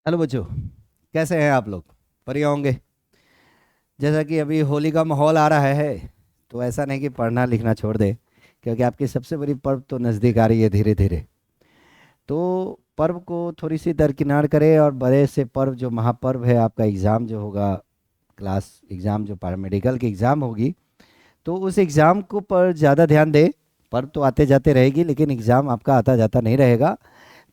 Hello बच्चों, कैसे हैं आप लोग? बढ़िया होंगे। जैसा कि अभी होली का माहौल आ रहा है, तो ऐसा नहीं कि पढ़ना लिखना छोड़ दे, क्योंकि आपकी सबसे बड़ी पर्व तो नज़दीक आ रही है धीरे धीरे। तो पर्व को थोड़ी सी दरकिनार करें और बड़े से पर्व जो महापर्व है आपका एग्ज़ाम जो होगा, क्लास एग्ज़ाम जो पैरामेडिकल की एग्ज़ाम होगी, तो उस एग्ज़ाम को पर ज़्यादा ध्यान दें। पर्व तो आते जाते रहेगी, लेकिन एग्ज़ाम आपका आता जाता नहीं रहेगा।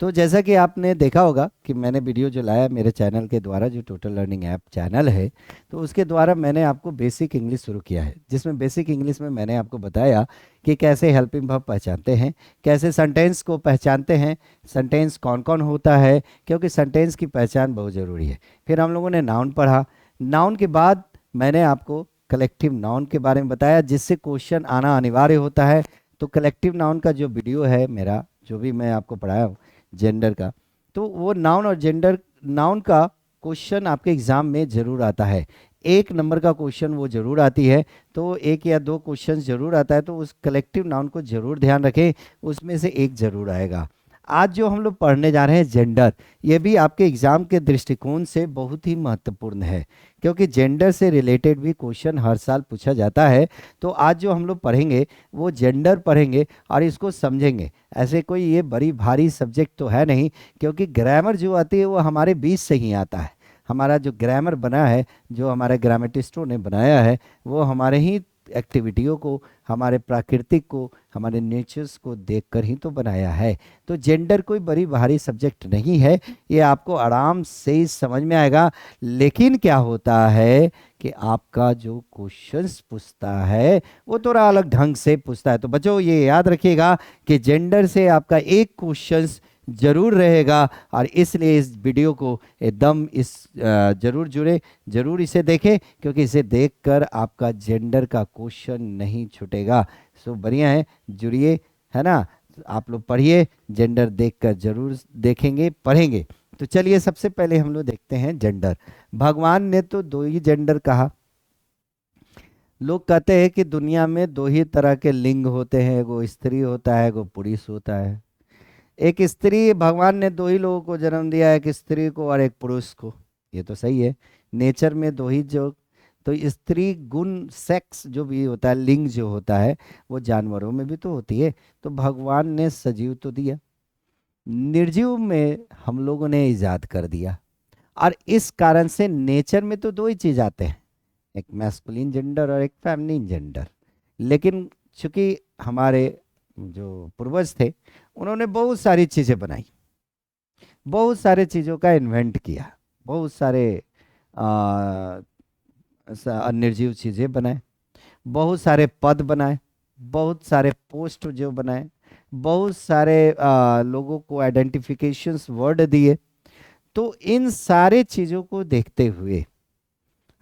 तो जैसा कि आपने देखा होगा कि मैंने वीडियो जो लाया मेरे चैनल के द्वारा, जो टोटल लर्निंग ऐप चैनल है, तो उसके द्वारा मैंने आपको बेसिक इंग्लिश शुरू किया है, जिसमें बेसिक इंग्लिश में मैंने आपको बताया कि कैसे हेल्पिंग वर्ब पहचानते हैं, कैसे सेंटेंस को पहचानते हैं, सेंटेंस कौन कौन होता है, क्योंकि सेंटेंस की पहचान बहुत ज़रूरी है। फिर हम लोगों ने नाउन पढ़ा। नाउन के बाद मैंने आपको कलेक्टिव नाउन के बारे में बताया, जिससे क्वेश्चन आना अनिवार्य होता है। तो कलेक्टिव नाउन का जो वीडियो है मेरा, जो भी मैं आपको पढ़ाया हूँ जेंडर का, तो वो नाउन और जेंडर, नाउन का क्वेश्चन आपके एग्जाम में जरूर आता है। एक नंबर का क्वेश्चन वो जरूर आती है। तो एक या दो क्वेश्चन जरूर आता है, तो उस कलेक्टिव नाउन को जरूर ध्यान रखें, उसमें से एक जरूर आएगा। आज जो हम लोग पढ़ने जा रहे हैं जेंडर, ये भी आपके एग्जाम के दृष्टिकोण से बहुत ही महत्वपूर्ण है, क्योंकि जेंडर से रिलेटेड भी क्वेश्चन हर साल पूछा जाता है। तो आज जो हम लोग पढ़ेंगे वो जेंडर पढ़ेंगे और इसको समझेंगे। ऐसे कोई ये बड़ी भारी सब्जेक्ट तो है नहीं, क्योंकि ग्रामर जो आती है वो हमारे बीच से ही आता है। हमारा जो ग्रामर बना है, जो हमारे ग्रामेटिस्टों ने बनाया है, वो हमारे ही एक्टिविटियों को, हमारे प्राकृतिक को, हमारे नेचर्स को देखकर ही तो बनाया है। तो जेंडर कोई बड़ी भारी सब्जेक्ट नहीं है, ये आपको आराम से ही समझ में आएगा। लेकिन क्या होता है कि आपका जो क्वेश्चंस पूछता है वो थोड़ा अलग ढंग से पूछता है। तो बच्चों ये याद रखिएगा कि जेंडर से आपका एक क्वेश्चंस जरूर रहेगा, और इसलिए इस वीडियो को एकदम जरूर जुड़े, जरूर इसे देखें, क्योंकि इसे देखकर आपका जेंडर का क्वेश्चन नहीं छूटेगा। सो बढ़िया है, जुड़िए, है ना। आप लोग पढ़िए, जेंडर देखकर जरूर देखेंगे, पढ़ेंगे। तो चलिए सबसे पहले हम लोग देखते हैं जेंडर। भगवान ने तो दो ही जेंडर कहा। लोग कहते हैं कि दुनिया में दो ही तरह के लिंग होते हैं, एगो स्त्री होता है, एगो पुरुष होता है। एक स्त्री, भगवान ने दो ही लोगों को जन्म दिया, एक स्त्री को और एक पुरुष को। ये तो सही है, नेचर में दो ही जो, तो स्त्री गुण सेक्स जो भी होता है, लिंग जो होता है, वो जानवरों में भी तो होती है। तो भगवान ने सजीव तो दिया, निर्जीव में हम लोगों ने इजाद कर दिया। और इस कारण से नेचर में तो दो ही चीज आते हैं, एक मैस्कुलिन जेंडर और एक फेमिनिन जेंडर। लेकिन चूंकि हमारे जो पूर्वज थे, उन्होंने बहुत सारी चीजें बनाई, बहुत सारे चीजों का इन्वेंट किया, बहुत सारे आ, निर्जीव चीजें बनाए, बहुत सारे पद बनाए, बहुत सारे पोस्ट जो बनाए, बहुत सारे लोगों को आइडेंटिफिकेशंस वर्ड दिए। तो इन सारे चीजों को देखते हुए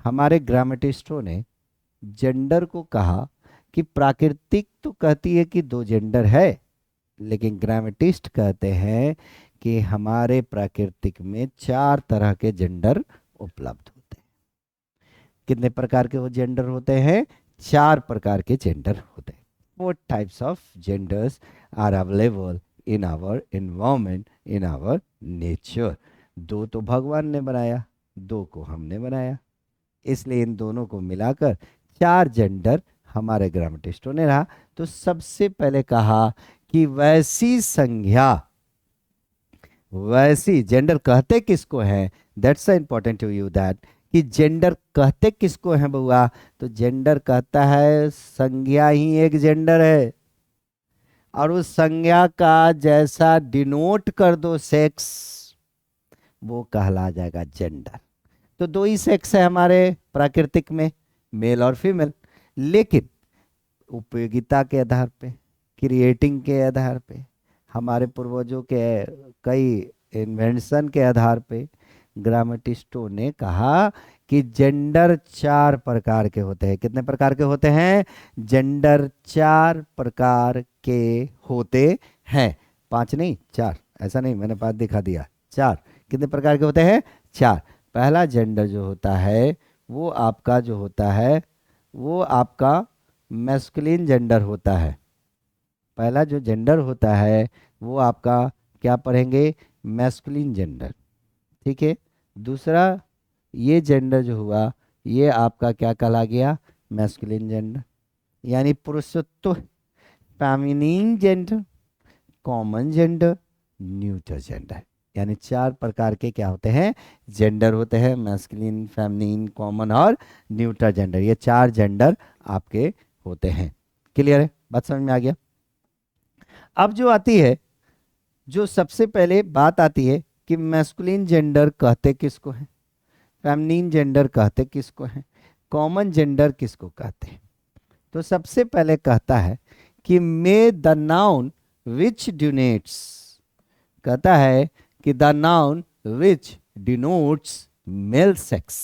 हमारे ग्रामेटिस्टों ने जेंडर को कहा कि प्राकृतिक तो कहती है कि दो जेंडर है, लेकिन ग्रामेटिस्ट कहते हैं कि हमारे प्राकृतिक में चार तरह के जेंडर उपलब्ध होते हैं। कितने प्रकार के वो जेंडर होते हैं? चार प्रकार के जेंडर होते हैं। Four types of genders are available in our environment, in our nature. दो तो भगवान ने बनाया, दो को हमने बनाया, इसलिए इन दोनों को मिलाकर चार जेंडर हमारे ग्रामेटिस्टों ने रहा। तो सबसे पहले कहा कि वैसी संज्ञा, वैसी जेंडर कहते किसको है, that's important to you that, कि जेंडर कहते किसको है बउआ। तो जेंडर कहता है संज्ञा ही एक जेंडर है, और उस संज्ञा का जैसा डिनोट कर दो सेक्स, वो कहला जाएगा जेंडर। तो दो ही सेक्स है हमारे प्राकृतिक में, मेल और फीमेल। लेकिन उपयोगिता के आधार पे, क्रिएटिंग के आधार पे, हमारे पूर्वजों के कई इन्वेंशन के आधार पे ग्रामेटिस्टों ने कहा कि जेंडर चार प्रकार के होते हैं। कितने प्रकार के होते हैं? जेंडर चार प्रकार के होते हैं। पांच नहीं, चार। ऐसा नहीं, मैंने पांच दिखा दिया, चार। कितने प्रकार के होते हैं? चार। पहला जेंडर जो होता है वो आपका जो होता है, वो आपका मैस्कुलिन जेंडर होता है। पहला जो जेंडर होता है वो आपका, क्या पढ़ेंगे? Masculine gender. ठीक है। दूसरा, ये जेंडर जो हुआ, ये आपका क्या कहला गया, मैस्कुलिन जेंडर, यानी पुरुषत्व, feminine gender, common gender, neutral gender. यानी चार प्रकार के क्या होते हैं, जेंडर होते हैं, मैस्कुलिन, फेमिनिन, कॉमन और न्यूट्रल जेंडर। ये चार जेंडर आपके होते हैं। क्लियर है, बात समझ में आ गया। अब जो आती है, जो सबसे पहले बात आती है कि मैस्कुलिन जेंडर कहते किसको है, फेमिनिन जेंडर कहते किसको है, कॉमन जेंडर किसको कहते हैं। तो सबसे पहले कहता है कि मे द नाउन विच डिनोट्स, कहता है कि the noun which denotes male sex,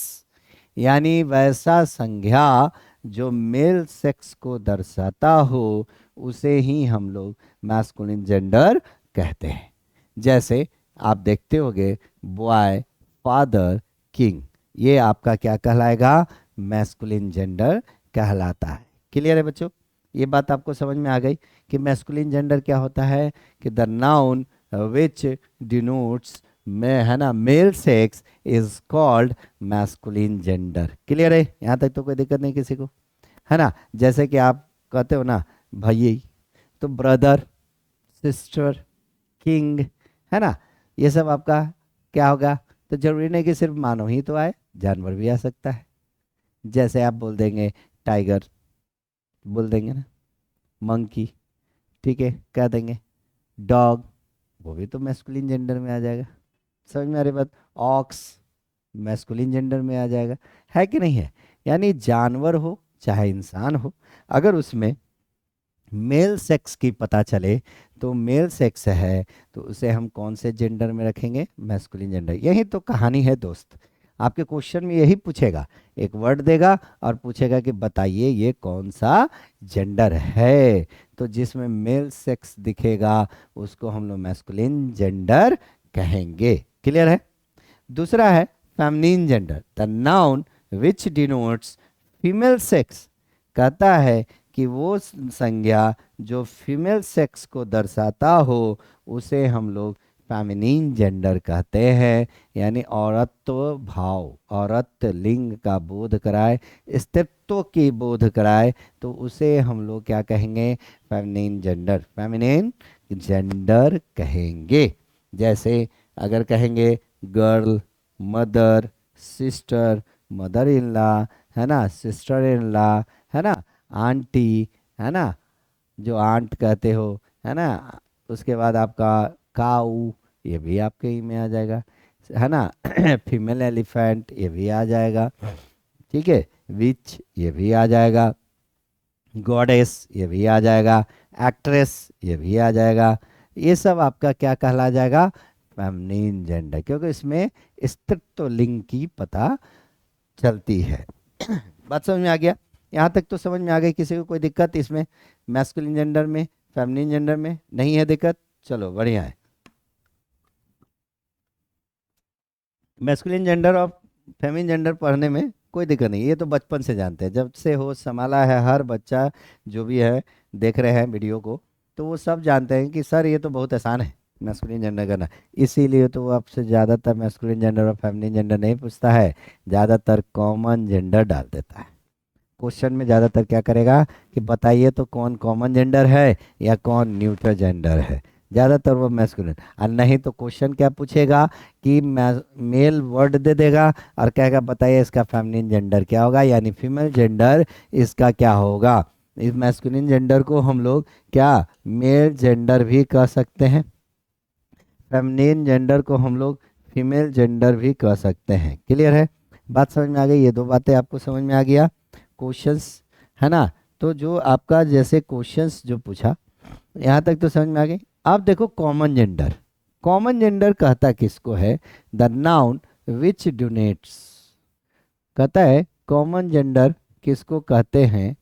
यानी वैसा संज्ञा जो मेल सेक्स को दर्शाता हो, उसे ही हम लोग मैस्कुलिन जेंडर कहते हैं। जैसे आप देखते होंगे, बॉय, फादर, किंग, ये आपका क्या कहलाएगा, मैस्कुलिन जेंडर कहलाता है। क्लियर है बच्चों, ये बात आपको समझ में आ गई कि मैस्कुलिन जेंडर क्या होता है, कि द नाउन विच डिनोट्स में, है ना, male sex is called masculine gender. Clear है, यहाँ तक तो कोई दिक्कत नहीं किसी को, है ना। जैसे कि आप कहते हो ना भाई, तो ब्रदर, सिस्टर, किंग, है ना, ये सब आपका क्या होगा। तो जरूरी नहीं कि सिर्फ मानव ही तो आए, जानवर भी आ सकता है। जैसे आप बोल देंगे टाइगर, बोल देंगे ना, मंकी, ठीक है, कह देंगे डॉग, वो भी तो मैस्कुलिन जेंडर में आ जाएगा। समझ में आ रही बात। ऑक्स मैस्कुलिन जेंडर में आ जाएगा, है कि नहीं है। यानी जानवर हो चाहे इंसान हो, अगर उसमें मेल सेक्स की पता चले, तो मेल सेक्स है, तो उसे हम कौन से जेंडर में रखेंगे, मैस्कुलिन जेंडर। यही तो कहानी है दोस्त, आपके क्वेश्चन में यही पूछेगा, एक वर्ड देगा और पूछेगा कि बताइए ये कौन सा जेंडर है, तो जिसमें मेल सेक्स दिखेगा उसको हम लोग मैस्कुलिन जेंडर कहेंगे। क्लियर है। दूसरा है feminine gender, the noun which denotes female sex, कहता है कि वो संज्ञा जो फीमेल सेक्स को दर्शाता हो, उसे हम लोग फेमिनिन जेंडर कहते हैं। यानी औरत्व भाव, औरत लिंग का बोध कराए, स्त्रीत्व की बोध कराए, तो उसे हम लोग क्या कहेंगे, फेमिनिन जेंडर, फेमिनिन जेंडर कहेंगे। जैसे अगर कहेंगे girl, mother, sister, mother in law, है ना, सिस्टर इन लॉ, है ना, आंटी, है ना, जो आंट कहते हो, है ना, उसके बाद आपका काऊ, ये भी आपके ही में आ जाएगा, है ना। फीमेल एलिफेंट, ये भी आ जाएगा, ठीक है। विच, ये भी आ जाएगा, गॉडेस, ये भी आ जाएगा, एक्ट्रेस, ये भी आ जाएगा। ये सब आपका क्या कहला जाएगा, फेमिनिन जेंडर, क्योंकि इसमें स्त्रीत्व लिंग की पता चलती है। बात समझ में आ गया, यहाँ तक तो समझ में आ गई, किसी को कोई दिक्कत इसमें, मैस्कुलिन जेंडर में, फेमिनिन जेंडर में नहीं है दिक्कत, चलो बढ़िया है। मैस्कुलिन जेंडर और फेमिनिन जेंडर पढ़ने में कोई दिक्कत नहीं, ये तो बचपन से जानते हैं, जब से होश संभाला है हर बच्चा जो भी है, देख रहे हैं वीडियो को, तो वो सब जानते हैं कि सर ये तो बहुत आसान है मैस्कुलिन जेंडर करना। इसीलिए तो वो आपसे ज़्यादातर मैस्कुलिन जेंडर और फेमिनिन जेंडर नहीं पूछता है, ज़्यादातर कॉमन जेंडर डाल देता है। क्वेश्चन में ज़्यादातर क्या करेगा कि बताइए तो कौन कॉमन जेंडर है या कौन न्यूट्रल जेंडर है, ज़्यादातर वो मैस्कुलिन। और नहीं तो क्वेश्चन क्या पूछेगा कि मेल वर्ड दे देगा और कहेगा बताइए इसका फेमिनिन जेंडर क्या होगा, यानी फीमेल जेंडर इसका क्या होगा। इस मैस्कुलिन जेंडर को हम लोग क्या मेल जेंडर भी कह सकते हैं, फेमिनिन जेंडर को हम लोग फीमेल जेंडर भी कह सकते हैं। क्लियर है, बात समझ में आ गई, ये दो बातें आपको समझ में आ गया। क्वेश्चंस, है ना, तो जो आपका जैसे क्वेश्चंस जो पूछा, यहाँ तक तो समझ में आ गई। अब देखो कॉमन जेंडर, कॉमन जेंडर कहता किसको है, द नाउन विच डोनेट्स, कहता है कॉमन जेंडर किसको कहते हैं,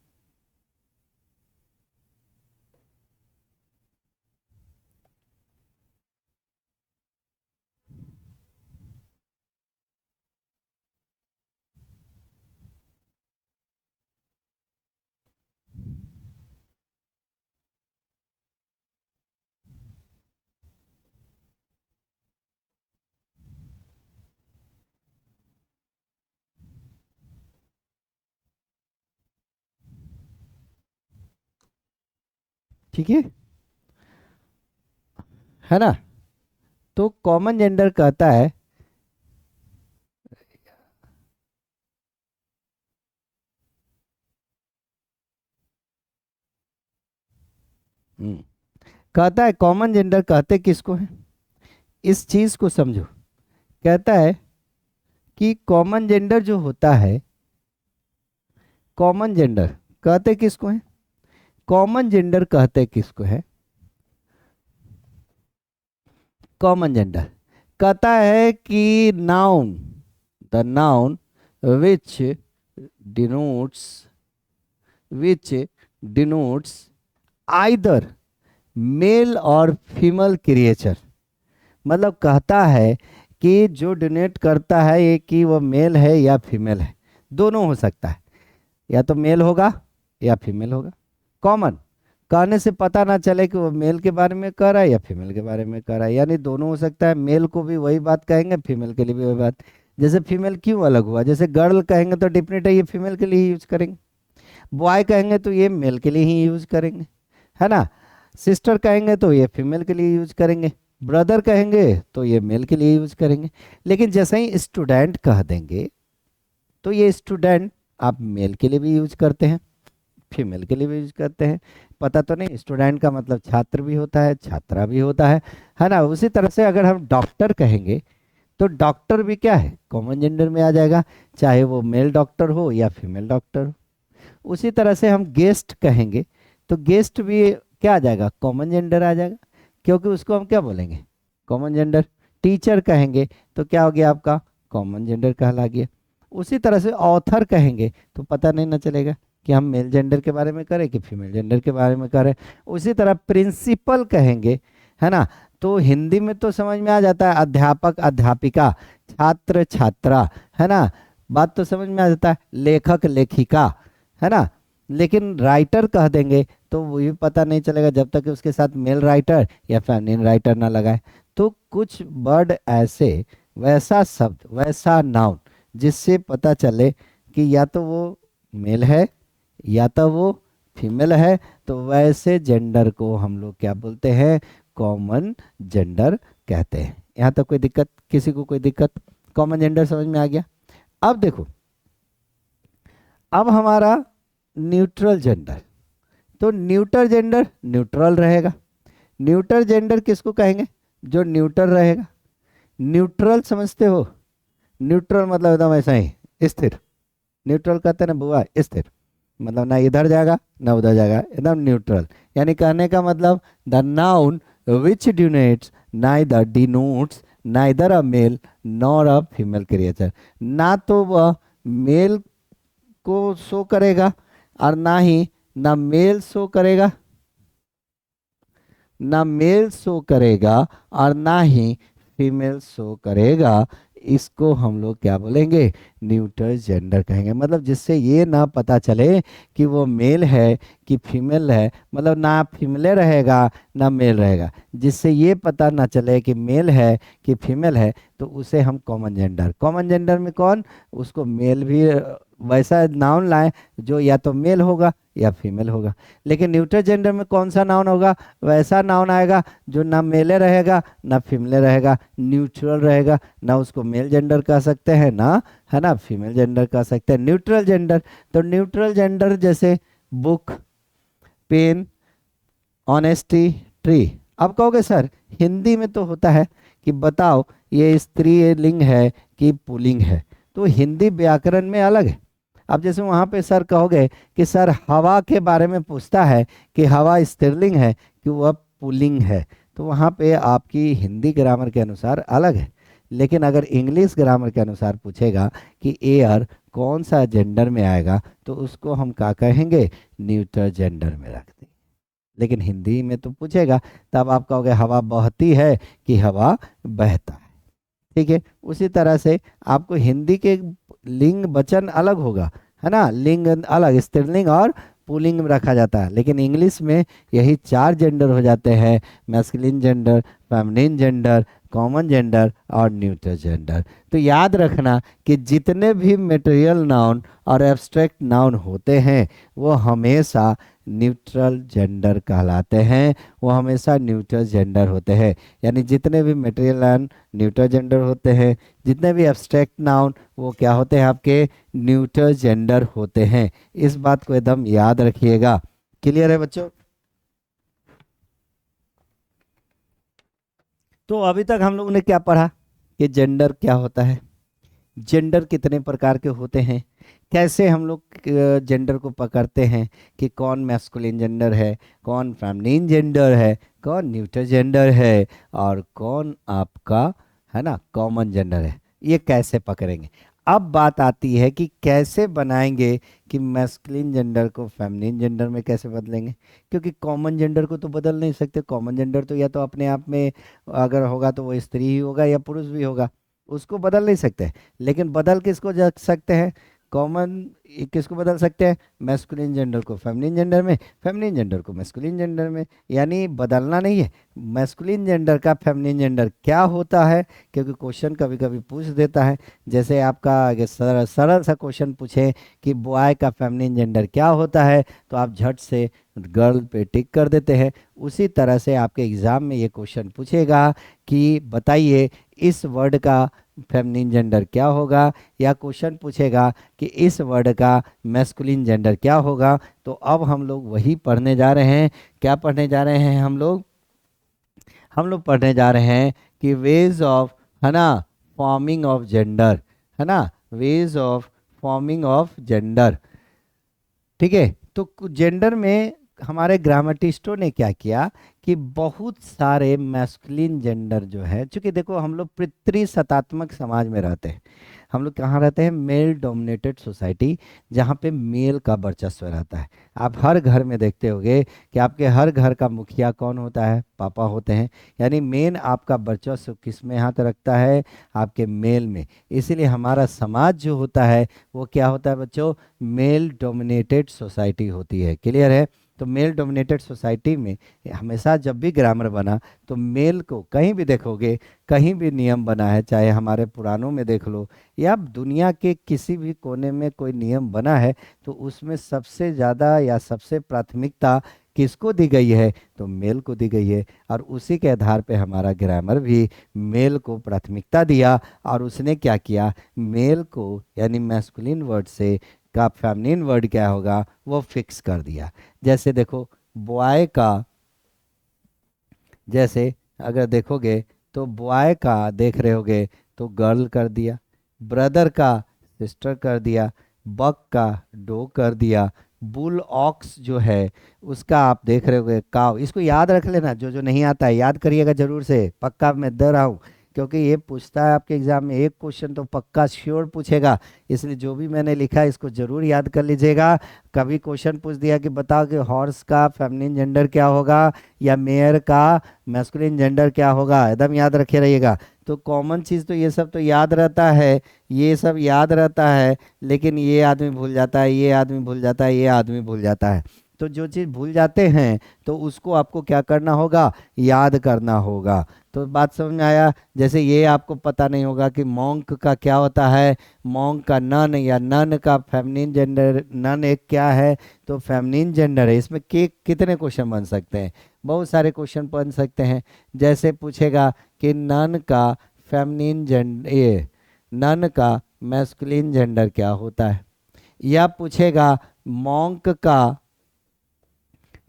ठीक है ना। तो कॉमन जेंडर कहता है, हम्म, कहता है कॉमन जेंडर कहते किसको है, इस चीज को समझो। कहता है कि कॉमन जेंडर जो होता है, कॉमन जेंडर कहते किसको है, कॉमन जेंडर कहते किसको है, कॉमन जेंडर कहता है कि noun, the noun which denotes, which denotes either male और फीमेल क्रिएचर। मतलब कहता है कि जो डोनेट करता है ये कि वो मेल है या फीमेल है, दोनों हो सकता है, या तो मेल होगा या फीमेल होगा। कॉमन कहने से पता ना चले कि वो मेल के बारे में कह रहा है या फीमेल के बारे में कह रहा है, यानी दोनों हो सकता है। मेल को भी वही बात कहेंगे, फीमेल के लिए भी वही बात। जैसे फीमेल क्यों अलग हुआ, जैसे गर्ल कहेंगे तो डेफिनेट है ये फीमेल के लिए ही यूज करेंगे, बॉय कहेंगे तो ये मेल के लिए ही यूज करेंगे, है ना। सिस्टर कहेंगे तो ये फीमेल के लिए यूज करेंगे, ब्रदर कहेंगे तो ये मेल के लिए यूज करेंगे। लेकिन जैसे ही स्टूडेंट कह देंगे तो ये स्टूडेंट आप मेल के लिए भी यूज करते हैं, फीमेल के लिए भी यूज करते हैं। पता तो नहीं, स्टूडेंट का मतलब छात्र भी होता है, छात्रा भी होता है ना। उसी तरह से अगर हम डॉक्टर कहेंगे तो डॉक्टर भी क्या है, कॉमन जेंडर में आ जाएगा, चाहे वो मेल डॉक्टर हो या फीमेल डॉक्टर हो। उसी तरह से हम गेस्ट कहेंगे तो गेस्ट भी क्या आ जाएगा, कॉमन जेंडर आ जाएगा, क्योंकि उसको हम क्या बोलेंगे, कॉमन जेंडर। टीचर कहेंगे तो क्या हो गया आपका, कॉमन जेंडर कहला गया। उसी तरह से ऑथर कहेंगे तो पता नहीं ना चलेगा कि हम मेल जेंडर के बारे में करें कि फीमेल जेंडर के बारे में करें। उसी तरह प्रिंसिपल कहेंगे, है ना, तो हिंदी में तो समझ में आ जाता है अध्यापक अध्यापिका, छात्र छात्रा, है ना, बात तो समझ में आ जाता है, लेखक लेखिका, है ना। लेकिन राइटर कह देंगे तो वो भी पता नहीं चलेगा जब तक कि उसके साथ मेल राइटर या फेमिनिन राइटर ना लगाए। तो कुछ वर्ड ऐसे, वैसा शब्द, वैसा नाउन जिससे पता चले कि या तो वो मेल है या तो वो फीमेल है, तो वैसे जेंडर को हम लोग क्या बोलते हैं, कॉमन जेंडर कहते हैं। यहाँ तक कोई दिक्कत, किसी को कोई दिक्कत, कॉमन जेंडर समझ में आ गया। अब देखो, अब हमारा न्यूट्रल जेंडर, तो न्यूट्रल जेंडर न्यूट्रल रहेगा। न्यूट्रल जेंडर किसको कहेंगे, जो न्यूट्रल रहेगा। न्यूट्रल समझते हो, न्यूट्रल मतलब एकदम ऐसा ही स्थिर, न्यूट्रल कहते हैं ना बुआ, स्थिर, मतलब ना इधर जाएगा ना उधर जाएगा, एकदम न्यूट्रल। यानी कहने का मतलब the noun which denotes neither a male nor a female creature. ना तो वह मेल को शो करेगा और ना ही, ना मेल शो करेगा, ना मेल शो करेगा और ना ही फीमेल शो करेगा। इसको हम लोग क्या बोलेंगे, न्यूट्रल जेंडर कहेंगे। मतलब जिससे ये ना पता चले कि वो मेल है कि फीमेल है, मतलब ना फीमेल रहेगा ना मेल रहेगा, जिससे ये पता ना चले कि मेल है कि फीमेल है, तो उसे हम कॉमन जेंडर। कॉमन जेंडर में कौन, उसको मेल भी वैसा नाउन लाए जो या तो मेल होगा या फीमेल होगा। लेकिन न्यूट्रल जेंडर में कौन सा नाउन होगा, वैसा नाउन आएगा जो ना मेले रहेगा ना फीमेल रहेगा, न्यूट्रल रहेगा। ना उसको मेल जेंडर कह सकते हैं ना, है ना, फीमेल जेंडर कह सकते हैं, न्यूट्रल जेंडर। तो न्यूट्रल जेंडर जैसे बुक, पेन, ऑनेस्टी, ट्री। अब कहोगे सर हिंदी में तो होता है कि बताओ ये स्त्रीलिंग है कि पुल्लिंग है, तो हिंदी व्याकरण में अलग है। अब जैसे वहाँ पे सर कहोगे कि सर हवा के बारे में पूछता है कि हवा स्त्रीलिंग है कि वह पुल्लिंग है, तो वहाँ पे आपकी हिंदी ग्रामर के अनुसार अलग है। लेकिन अगर इंग्लिश ग्रामर के अनुसार पूछेगा कि एयर कौन सा जेंडर में आएगा, तो उसको हम क्या कहेंगे, न्यूट्रल जेंडर में रख देंगे। लेकिन हिंदी में तो पूछेगा तब आप कहोगे हवा बहती है कि हवा बहता है। ठीक है, उसी तरह से आपको हिंदी के लिंग वचन अलग होगा, है ना, लिंग अलग, स्त्रीलिंग और पुल्लिंग में रखा जाता है। लेकिन इंग्लिश में यही 4 जेंडर हो जाते हैं, masculine gender, feminine gender, common gender और न्यूट्रल जेंडर। तो याद रखना कि जितने भी मटेरियल नाउन और एब्स्ट्रैक्ट नाउन होते हैं वो हमेशा न्यूट्रल जेंडर कहलाते हैं, वो हमेशा न्यूट्रल जेंडर होते हैं। यानी जितने भी मटेरियल नाउन न्यूट्रल जेंडर होते हैं, जितने भी एब्स्ट्रैक्ट नाउन वो क्या होते हैं, आपके न्यूट्रल जेंडर होते हैं। इस बात को एकदम याद रखिएगा। क्लियर है बच्चों? तो अभी तक हम लोगों ने क्या पढ़ा कि जेंडर क्या होता है, जेंडर कितने प्रकार के होते हैं, कैसे हम लोग जेंडर को पकड़ते हैं कि कौन मैस्कुलिन जेंडर है, कौन फेमिनिन जेंडर है, कौन न्यूट्रल जेंडर है, और कौन आपका है ना कॉमन जेंडर है, ये कैसे पकड़ेंगे। अब बात आती है कि कैसे बनाएंगे कि मैस्कुलिन जेंडर को फेमिनिन जेंडर में कैसे बदलेंगे, क्योंकि कॉमन जेंडर को तो बदल नहीं सकते। कॉमन जेंडर तो या तो अपने आप में अगर होगा तो वो स्त्री ही होगा या पुरुष भी होगा, उसको बदल नहीं सकते। लेकिन बदल किसको जा सकते हैं, कॉमन किसको बदल सकते हैं, मैस्कुलिन जेंडर को फेमिनिन जेंडर में, फेमिनिन जेंडर को मैस्कुलिन जेंडर में। यानी बदलना नहीं है, मैस्कुलिन जेंडर का फेमिनिन जेंडर क्या होता है, क्योंकि क्वेश्चन कभी कभी पूछ देता है। जैसे आपका अगर सरल सरल सा क्वेश्चन पूछे कि बॉय का फेमिनिन जेंडर क्या होता है, तो आप झट से गर्ल पे टिक कर देते हैं। उसी तरह से आपके एग्जाम में ये क्वेश्चन पूछेगा कि बताइए इस वर्ड का फेमिनिन जेंडर क्या होगा, या क्वेश्चन पूछेगा कि इस वर्ड का मैस्कुलिन जेंडर क्या होगा। तो अब हम लोग वही पढ़ने जा रहे हैं। क्या पढ़ने जा रहे हैं हम लोग पढ़ने जा रहे हैं कि वेज ऑफ है ना फॉर्मिंग ऑफ जेंडर, है ना ways of forming of gender. ठीक है, तो जेंडर में हमारे ग्रामेटिस्टों ने क्या किया कि बहुत सारे मैस्कुलिन जेंडर जो है, चूंकि देखो हम लोग पितृसत्तात्मक समाज में रहते हैं, हम लोग कहाँ रहते हैं, मेल डोमिनेटेड सोसाइटी, जहाँ पे मेल का वर्चस्व रहता है। आप हर घर में देखते होंगे कि आपके हर घर का मुखिया कौन होता है, पापा होते हैं। यानी मेन आपका वर्चस्व किस में हाथ रखता है, आपके मेल में। इसीलिए हमारा समाज जो होता है वो क्या होता है बच्चों, मेल डोमिनेटेड सोसाइटी होती है। क्लियर है? तो मेल डोमिनेटेड सोसाइटी में हमेशा जब भी ग्रामर बना तो मेल को कहीं भी देखोगे, कहीं भी नियम बना है, चाहे हमारे पुराणों में देख लो या दुनिया के किसी भी कोने में कोई नियम बना है, तो उसमें सबसे ज़्यादा या सबसे प्राथमिकता किसको दी गई है, तो मेल को दी गई है। और उसी के आधार पे हमारा ग्रामर भी मेल को प्राथमिकता दिया, और उसने क्या किया, मेल को यानी मैस्कुलिन वर्ड से का फेमिनिन वर्ड क्या होगा वो फिक्स कर दिया। जैसे देखो बॉय का, जैसे अगर देखोगे तो बॉय का देख रहे होगे तो गर्ल कर दिया, ब्रदर का सिस्टर कर दिया, बक का डो कर दिया, बुल ऑक्स जो है उसका आप देख रहे होगे काव। इसको याद रख लेना, जो नहीं आता है याद करिएगा जरूर से, पक्का मैं दे रहा हूँ, क्योंकि ये पूछता है आपके एग्जाम में, एक क्वेश्चन तो पक्का श्योर पूछेगा। इसलिए जो भी मैंने लिखा है इसको जरूर याद कर लीजिएगा। कभी क्वेश्चन पूछ दिया कि बताओ कि हॉर्स का फेमिनिन जेंडर क्या होगा या मेयर का मैस्कुलिन जेंडर क्या होगा, एकदम याद रखे रहिएगा। तो कॉमन चीज़ तो ये सब तो याद रहता है, ये सब याद रहता है, लेकिन ये आदमी भूल जाता है, ये आदमी भूल जाता है, ये आदमी भूल जाता है। तो जो चीज़ भूल जाते हैं तो उसको आपको क्या करना होगा, याद करना होगा। तो बात समझ में आया? जैसे ये आपको पता नहीं होगा कि मॉन्क का क्या होता है, मॉन्क का नन या नन का फेमिनिन जेंडर, नन एक क्या है तो फेमिनिन जेंडर है। इसमें के कितने क्वेश्चन बन सकते हैं, बहुत सारे क्वेश्चन बन सकते हैं। जैसे पूछेगा कि नन का फेमिनिन जेंडर, ये नन का मैस्कुलिन जेंडर क्या होता है, या पूछेगा मॉन्क का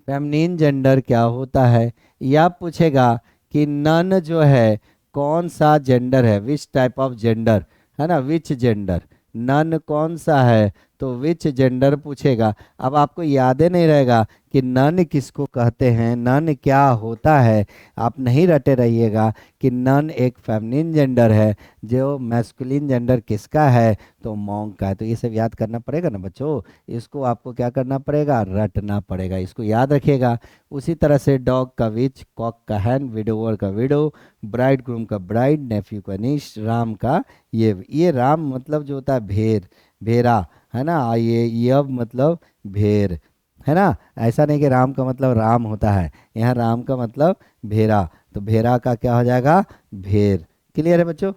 फेमिनिन जेंडर क्या होता है, या पूछेगा कि नन जो है कौन सा जेंडर है, विच टाइप ऑफ जेंडर, है ना विच जेंडर, नन कौन सा है तो विच जेंडर पूछेगा। अब आपको याद ही नहीं रहेगा कि नन किसको कहते हैं, नन क्या होता है। आप नहीं रटे रहिएगा कि नन एक फेमिनिन जेंडर है, जो मैस्कुलिन जेंडर किसका है तो मॉन्क का है। तो ये सब याद करना पड़ेगा ना बच्चों, इसको आपको क्या करना पड़ेगा, रटना पड़ेगा, इसको याद रखिएगा। उसी तरह से डॉग का विच, कॉक का हैन, विडोवर का विडो, ब्राइड ग्रूम का ब्राइड, नेफ्यू का नीश, राम का ये राम मतलब जो होता है भेर, भेरा, है ना, ये अब मतलब भेर, है ना। ऐसा नहीं कि राम का मतलब राम होता है, यहाँ राम का मतलब भेरा, तो भेरा का क्या हो जाएगा, भेर। क्लियर है बच्चों?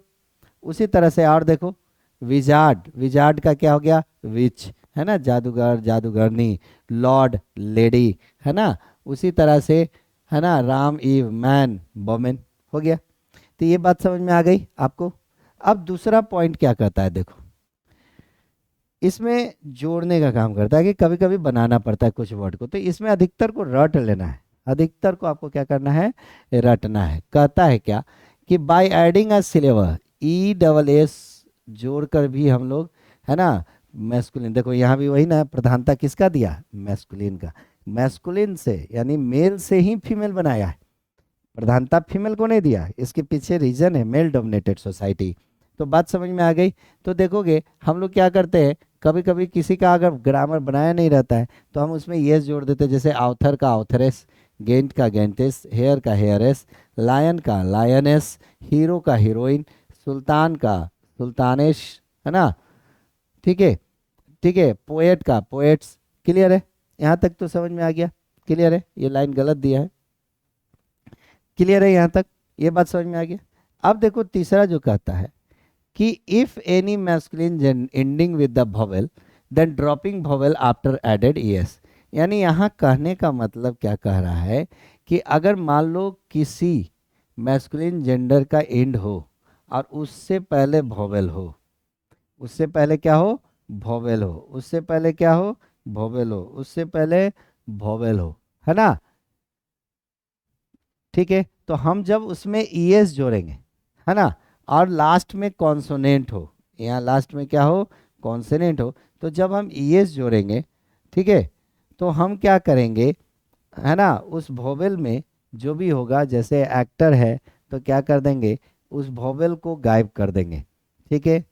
उसी तरह से और देखो विजार्ड, विजार्ड का क्या हो गया, विच, है ना, जादूगर जादूगरनी, लॉर्ड लेडी, है ना, उसी तरह से, है ना, राम ईव मैन वोमेन, हो गया। तो ये बात समझ में आ गई आपको। अब दूसरा पॉइंट क्या कहता है, देखो इसमें जोड़ने का काम करता है कि कभी कभी बनाना पड़ता है कुछ वर्ड को, तो इसमें अधिकतर को रट लेना है, अधिकतर को आपको क्या करना है, रटना है। कहता है क्या कि by adding a syllable, E double S जोड़कर भी हम लोग, है ना, मैस्कुलिन, देखो यहाँ भी वही ना, प्रधानता किसका दिया, मैस्कुलिन का, मैस्कुलिन से यानी मेल से ही फीमेल बनाया है, प्रधानता फीमेल को नहीं दिया। इसके पीछे रीजन है मेल डोमिनेटेड सोसाइटी। तो बात समझ में आ गई। तो देखोगे हम लोग क्या करते हैं, कभी कभी किसी का अगर ग्रामर बनाया नहीं रहता है तो हम उसमें येस जोड़ देते हैं, जैसे आउथर का आउथरेस, गेंट का गेंटेस, हेयर का हेयरेस, लायन का लायनेस, हीरो का हीरोइन, सुल्तान का सुल्तानेश, है ना, ठीक है, ठीक है, पोएट का पोएट्स। क्लियर है, यहाँ तक तो समझ में आ गया, क्लियर है, ये लाइन गलत दिया है, क्लियर है यहाँ तक, ये बात समझ में आ गया। अब देखो तीसरा जो कहता है कि if any masculine ending with the vowel then dropping vowel after added ES, यानी यहाँ कहने का मतलब क्या कह रहा है कि अगर मान लो किसी मैस्कुलिन जेंडर का एंड हो और उससे पहले वोवेल हो, उससे पहले क्या हो, वोवेल हो, उससे पहले क्या हो, वोवेल हो, उससे पहले वोवेल हो, है ना, ठीक है, तो हम जब उसमें ईएस जोड़ेंगे, है ना, और लास्ट में कॉन्सोनेंट हो, यहाँ लास्ट में क्या हो, कॉन्सोनेंट हो, तो जब हम ईएस जोड़ेंगे, ठीक है, तो हम क्या करेंगे, है ना, उस वोवेल में जो भी होगा, जैसे एक्टर है तो क्या कर देंगे, उस वोवेल को गायब कर देंगे, ठीक है,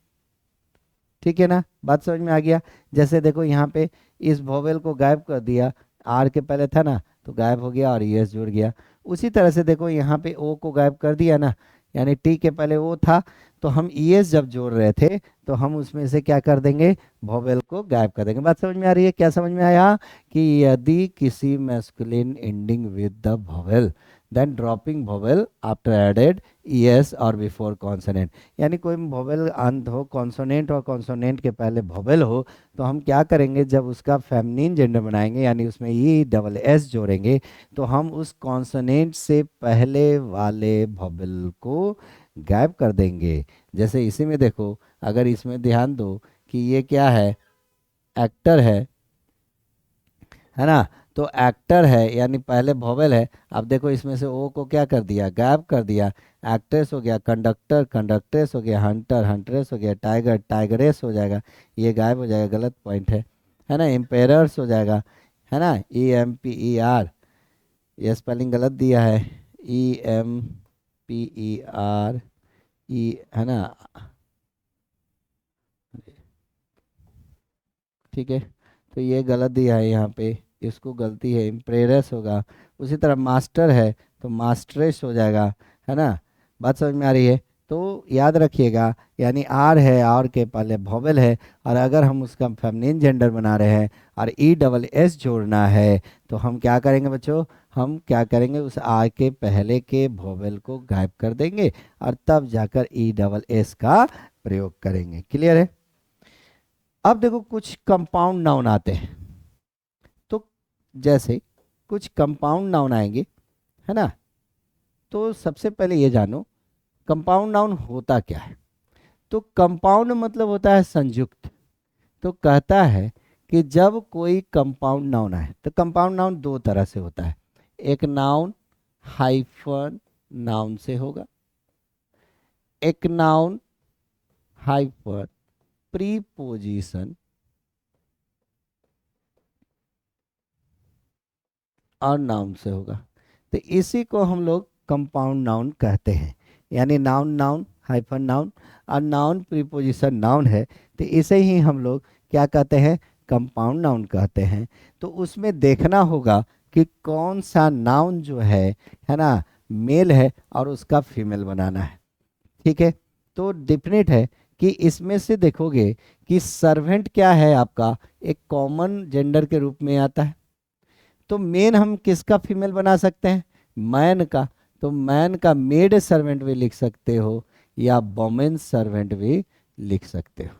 ठीक है ना, बात समझ में आ गया। जैसे देखो यहाँ पे इस वोवेल को गायब कर दिया, आर के पहले था ना तो गायब हो गया और ईएस जुड़ गया। उसी तरह से देखो यहाँ पे ओ को गायब कर दिया ना, यानी टी के पहले ओ था, तो हम ईएस जब जोड़ रहे थे तो हम उसमें से क्या कर देंगे, वोवेल को गायब कर देंगे। बात समझ में आ रही है, क्या समझ में आया कि यदि किसी masculine ending with the vowel then dropping vowel after added ES और बिफोर कॉन्सोनेंट, यानी कोई वोवेल अंत हो, कॉन्सोनेंट और कॉन्सोनेंट के पहले वोवेल हो, तो हम क्या करेंगे, जब उसका फेमिनिन जेंडर बनाएंगे यानी उसमें ई डबल एस जोड़ेंगे, तो हम उस कॉन्सोनेंट से पहले वाले वोवेल को गायब कर देंगे। जैसे इसी में देखो, अगर इसमें ध्यान दो कि ये क्या है, एक्टर है ना, तो एक्टर है यानी पहले वोवेल है। अब देखो इसमें से ओ को क्या कर दिया, गायब कर दिया, एक्ट्रेस हो गया, कंडक्टर कंडक्ट्रेस हो गया, हंटर हंट्रेस हो गया, टाइगर टाइगरेस हो जाएगा, ये गायब हो जाएगा, गलत पॉइंट है ना, एम्पेयर्स हो जाएगा, है ना, EMPER, ये स्पेलिंग गलत दिया है, EMPER है ना, ठीक है, तो ये गलत दिया है यहाँ पे, इसको गलती है, इम्प्रेरस होगा। उसी तरह मास्टर है तो मास्ट्रेस हो जाएगा, है ना, बात समझ में आ रही है। तो याद रखिएगा, यानी आर है, आर के पहले वोवेल है, और अगर हम उसका फेमिनिन जेंडर बना रहे हैं और ई डबल एस जोड़ना है, तो हम क्या करेंगे बच्चों, हम क्या करेंगे, उस आर के पहले के वोवेल को गायब कर देंगे और तब जाकर ई डबल एस का प्रयोग करेंगे। क्लियर है। अब देखो कुछ कंपाउंड नाउन आते हैं, तो जैसे कुछ कंपाउंड नाउन आएंगे, है ना, तो सबसे पहले ये जानो कंपाउंड नाउन होता क्या है। तो कंपाउंड मतलब होता है संयुक्त। तो कहता है कि जब कोई कंपाउंड नाउन आए, तो कंपाउंड नाउन दो तरह से होता है, एक नाउन हाइफन नाउन से होगा, एक नाउन हाइफन प्रीपोजिशन और नाउन से होगा। तो इसी को हम लोग कंपाउंड नाउन कहते हैं, यानी नाउन नाउन हाइफन नाउन और नाउन प्रीपोजिशन नाउन है, तो इसे ही हम लोग क्या कहते हैं, कंपाउंड नाउन कहते हैं। तो उसमें देखना होगा कि कौन सा नाउन जो है ना, मेल है और उसका फीमेल बनाना है, ठीक है। तो डिफिनेट है कि इसमें से देखोगे कि सर्वेंट क्या है आपका, एक कॉमन जेंडर के रूप में आता है। तो मेन हम किसका फीमेल बना सकते हैं, मैन का, तो मैन का मेड सर्वेंट भी लिख सकते हो या वोमेन सर्वेंट भी लिख सकते हो,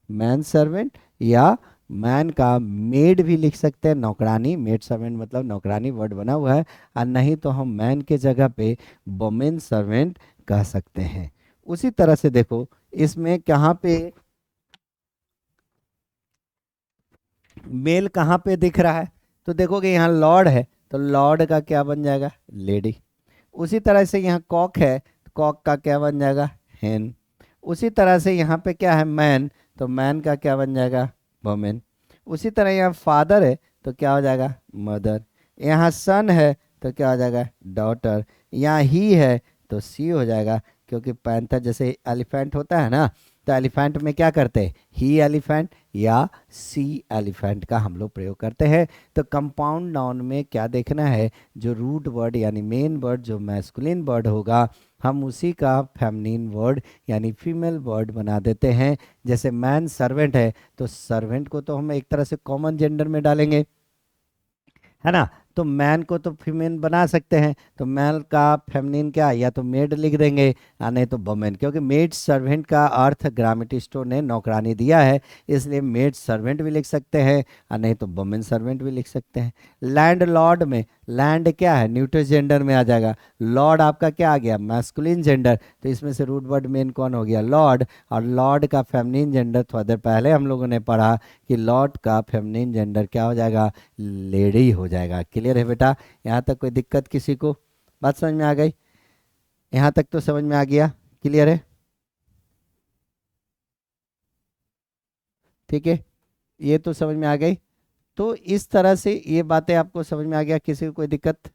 मैन सर्वेंट या मैन का मेड भी लिख सकते हैं, नौकरानी, मेड सर्वेंट मतलब नौकरानी वर्ड बना हुआ है, और नहीं तो हम मैन के जगह पे वोमेन सर्वेंट कह सकते हैं। उसी तरह से देखो इसमें कहाँ पे मेल कहाँ पे दिख रहा है, तो देखोगे यहाँ लॉर्ड है, तो लॉर्ड का क्या बन जाएगा, लेडी। उसी तरह से यहाँ कॉक है, तो कॉक का क्या बन जाएगा, हैन। उसी तरह से यहाँ पे क्या है, मैन, तो मैन का क्या बन जाएगा, वोमेन। उसी तरह यहाँ फादर है तो क्या हो जाएगा, मदर। यहाँ सन है तो क्या हो जाएगा, डॉटर। यहाँ ही है तो सी हो जाएगा, क्योंकि पैंथर जैसे एलिफेंट होता है ना, तो एलिफेंट में क्या करते हैं, ही एलिफेंट या सी एलिफेंट का हम लोग प्रयोग करते हैं। तो कंपाउंड नाउन में क्या देखना है, जो रूट वर्ड यानी मेन वर्ड जो मैस्कुलिन वर्ड होगा, हम उसी का फेमिनिन वर्ड यानी फीमेल वर्ड बना देते हैं। जैसे मैन सर्वेंट है, तो सर्वेंट को तो हम एक तरह से कॉमन जेंडर में डालेंगे, है ना। तो मैन को तो फीमेल बना सकते हैं, तो मैन का फेमिनिन क्या, या तो मेड लिख देंगे या नहीं तो वुमेन, क्योंकि मेड सर्वेंट का अर्थ ग्रामेटिस्टो ने नौकरानी दिया है, इसलिए मेड सर्वेंट भी लिख सकते हैं और नहीं तो वुमेन सर्वेंट भी लिख सकते हैं। लैंड लॉर्ड में लैंड क्या है, न्यूट्रल जेंडर में आ जाएगा। लॉर्ड आपका क्या आ गया, मैस्कुलिन जेंडर, तो इसमें से रूट वर्ड मेन कौन हो गया, लॉर्ड। और लॉर्ड का फेमिनिन जेंडर थोड़ा देर पहले हम लोगों ने पढ़ा कि लॉर्ड का फेमिनिन जेंडर क्या हो जाएगा, लेडी हो जाएगा। क्लियर है बेटा, यहाँ तक कोई दिक्कत किसी को, बात समझ में आ गई, यहाँ तक तो समझ में आ गया, क्लियर है, ठीक है, ये तो समझ में आ गई। तो इस तरह से ये बातें आपको समझ में आ गया, किसी को कोई दिक्कत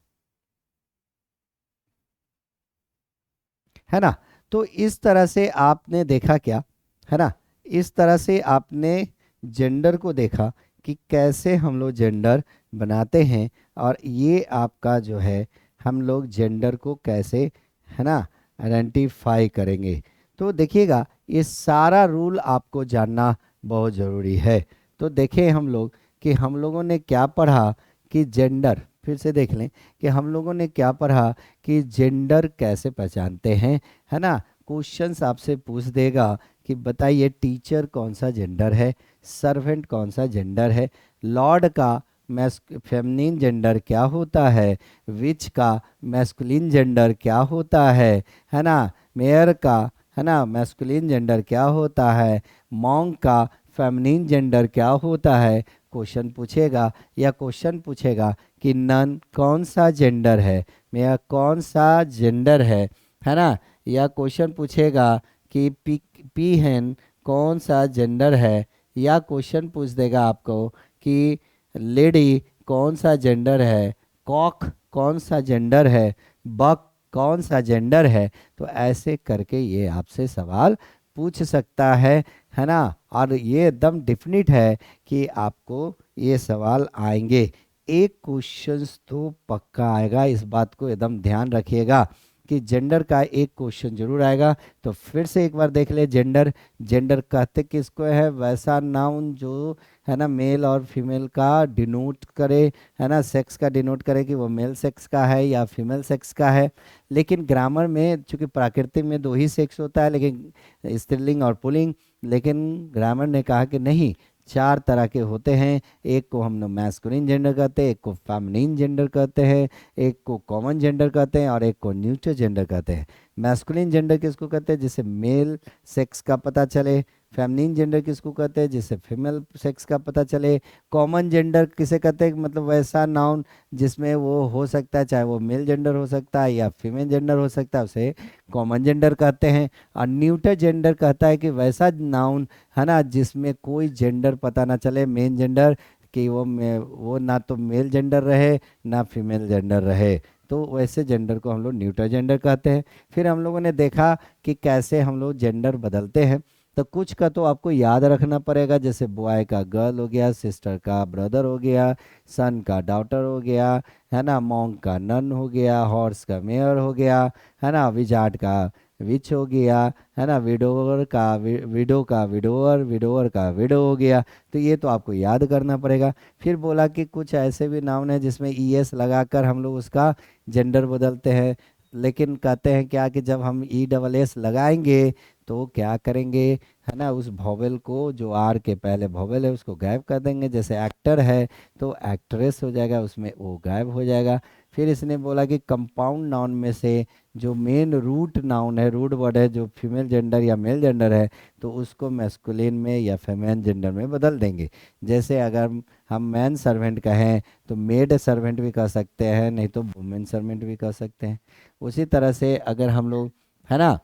है ना। तो इस तरह से आपने देखा क्या, है ना, इस तरह से आपने जेंडर को देखा कि कैसे हम लोग जेंडर बनाते हैं, और ये आपका जो है हम लोग जेंडर को कैसे, है ना, आइडेंटिफाई करेंगे। तो देखिएगा ये सारा रूल आपको जानना बहुत ज़रूरी है। तो देखें हम लोग कि हम लोगों ने क्या पढ़ा कि जेंडर, फिर से देख लें कि हम लोगों ने क्या पढ़ा कि जेंडर कैसे पहचानते हैं, है ना। क्वेश्चंस आपसे पूछ देगा कि बताइए टीचर कौन सा जेंडर है, सर्वेंट कौन सा जेंडर है, लॉर्ड का फेमिनिन जेंडर क्या होता है, विच का मैस्कुलिन जेंडर क्या होता है ना, मेयर का, है ना, मैस्कुलिन जेंडर क्या होता है, मॉन्क का फेमिनिन जेंडर क्या होता है। क्वेश्चन पूछेगा, या क्वेश्चन पूछेगा कि नन कौन सा जेंडर है, मेरा कौन सा जेंडर है ना। या क्वेश्चन पूछेगा कि पीहन कौन सा जेंडर है, या क्वेश्चन पूछ देगा आपको कि लेडी कौन सा जेंडर है, कॉक कौन सा जेंडर है, बक कौन सा जेंडर है। तो ऐसे करके ये आपसे सवाल पूछ सकता है ना। और ये एकदम डिफिनिट है कि आपको ये सवाल आएंगे, एक क्वेश्चंस तो पक्का आएगा, इस बात को एकदम ध्यान रखिएगा कि जेंडर का एक क्वेश्चन जरूर आएगा। तो फिर से एक बार देख ले, जेंडर, जेंडर कहते किसको है, वैसा नाउन जो है ना मेल और फीमेल का डिनोट करे, है ना, सेक्स का डिनोट करे कि वो मेल सेक्स का है या फीमेल सेक्स का है। लेकिन ग्रामर में चूंकि प्राकृतिक में दो ही सेक्स होता है, लेकिन स्त्रीलिंग और पुल्लिंग, लेकिन ग्रामर ने कहा कि नहीं, चार तरह के होते हैं, एक को हम लोग मैस्कुलिन जेंडर कहते हैं, एक को फेमिनिन जेंडर कहते हैं, एक को कॉमन जेंडर कहते हैं, और एक को न्यूट्रल जेंडर कहते हैं। मैस्कुलिन जेंडर किसको कहते हैं, जिससे मेल सेक्स का पता चले। फेमिनिन जेंडर किसको कहते हैं, जिससे फीमेल सेक्स का पता चले। कॉमन जेंडर किसे कहते हैं, मतलब वैसा नाउन जिसमें वो हो सकता है, चाहे वो मेल जेंडर हो सकता है या फीमेल जेंडर हो सकता है, उसे कॉमन जेंडर कहते हैं। और न्यूट्रल जेंडर कहता है कि वैसा नाउन, है ना, जिसमें कोई जेंडर पता ना चले, मेन जेंडर, कि वो ना तो मेल जेंडर रहे ना फीमेल जेंडर रहे, तो वैसे जेंडर को हम लोग न्यूट्रल जेंडर कहते हैं। फिर हम लोगों ने देखा कि कैसे हम लोग जेंडर बदलते हैं, तो कुछ का तो आपको याद रखना पड़ेगा, जैसे बॉय का गर्ल हो गया, सिस्टर का ब्रदर हो गया, सन का डॉटर हो गया, है ना, मॉन्क का नन हो गया, हॉर्स का मेयर हो गया, है ना, विजार्ड का विच हो गया, है ना, विडोवर का विडो का विडोवर, विडोवर का विडो हो गया। तो ये तो आपको याद करना पड़ेगा। फिर बोला कि कुछ ऐसे भी नाउन है जिसमें ईएस लगाकर हम लोग उसका जेंडर बदलते हैं, लेकिन कहते हैं क्या कि जब हम ई डबल एस लगाएंगे तो क्या करेंगे, है ना, उस वॉवेल को, जो आर के पहले वॉवेल है उसको गायब कर देंगे। जैसे एक्टर है तो एक्ट्रेस हो जाएगा, उसमें वो गायब हो जाएगा। फिर इसने बोला कि कंपाउंड नाउन में से जो मेन रूट नाउन है, रूट वर्ड है, जो फीमेल जेंडर या मेल जेंडर है, तो उसको मैस्कुलिन में या फेमेन जेंडर में बदल देंगे। जैसे अगर हम मैन सर्वेंट कहें तो मेड सर्वेंट भी कह सकते हैं, नहीं तो वुमेन सर्वेंट भी कह सकते हैं। उसी तरह से अगर हम लोग, है ना,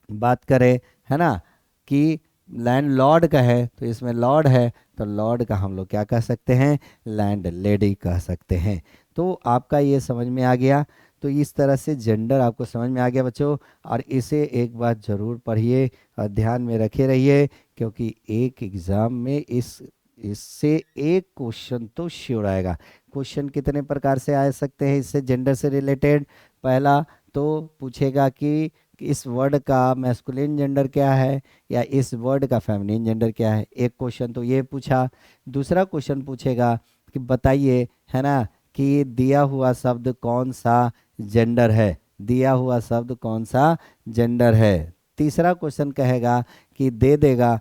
बात करें, है ना, कि लैंड लॉर्ड का है तो इसमें लॉर्ड है, तो लॉर्ड का हम लोग क्या कह सकते हैं, लैंड लेडी कह सकते हैं। तो आपका ये समझ में आ गया। तो इस तरह से जेंडर आपको समझ में आ गया बच्चों। और इसे एक बार जरूर पढ़िए और ध्यान में रखे रहिए, क्योंकि एक एग्जाम में इससे एक क्वेश्चन तो श्योर आएगा। क्वेश्चन कितने प्रकार से आ सकते हैं इससे, जेंडर से रिलेटेड? पहला तो पूछेगा कि इस वर्ड का मैस्कुलिन जेंडर क्या है, या इस वर्ड का फेमिनिन जेंडर क्या है, एक क्वेश्चन तो ये पूछा। दूसरा क्वेश्चन पूछेगा कि बताइए, है ना, कि दिया हुआ शब्द कौन सा जेंडर है, दिया हुआ शब्द कौन सा जेंडर है। तीसरा क्वेश्चन कहेगा कि दे देगा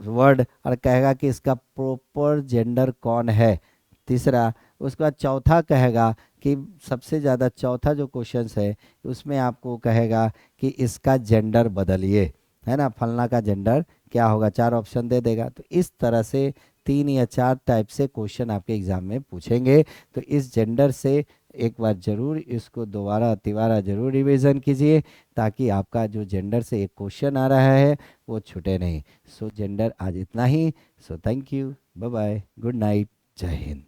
वर्ड और कहेगा कि इसका प्रॉपर जेंडर कौन है, तीसरा। उसके बाद चौथा कहेगा कि सबसे ज़्यादा चौथा जो क्वेश्चन है उसमें आपको कहेगा कि इसका जेंडर बदलिए, है ना, फलना का जेंडर क्या होगा, चार ऑप्शन दे देगा। तो इस तरह से 3 या 4 टाइप से क्वेश्चन आपके एग्जाम में पूछेंगे। तो इस जेंडर से एक बार जरूर इसको दोबारा तिबारा जरूर रिवीजन कीजिए, ताकि आपका जो जेंडर से एक क्वेश्चन आ रहा है वो छूटे नहीं। सो जेंडर आज इतना ही। So thank you, bye bye, good night, Jai Hind.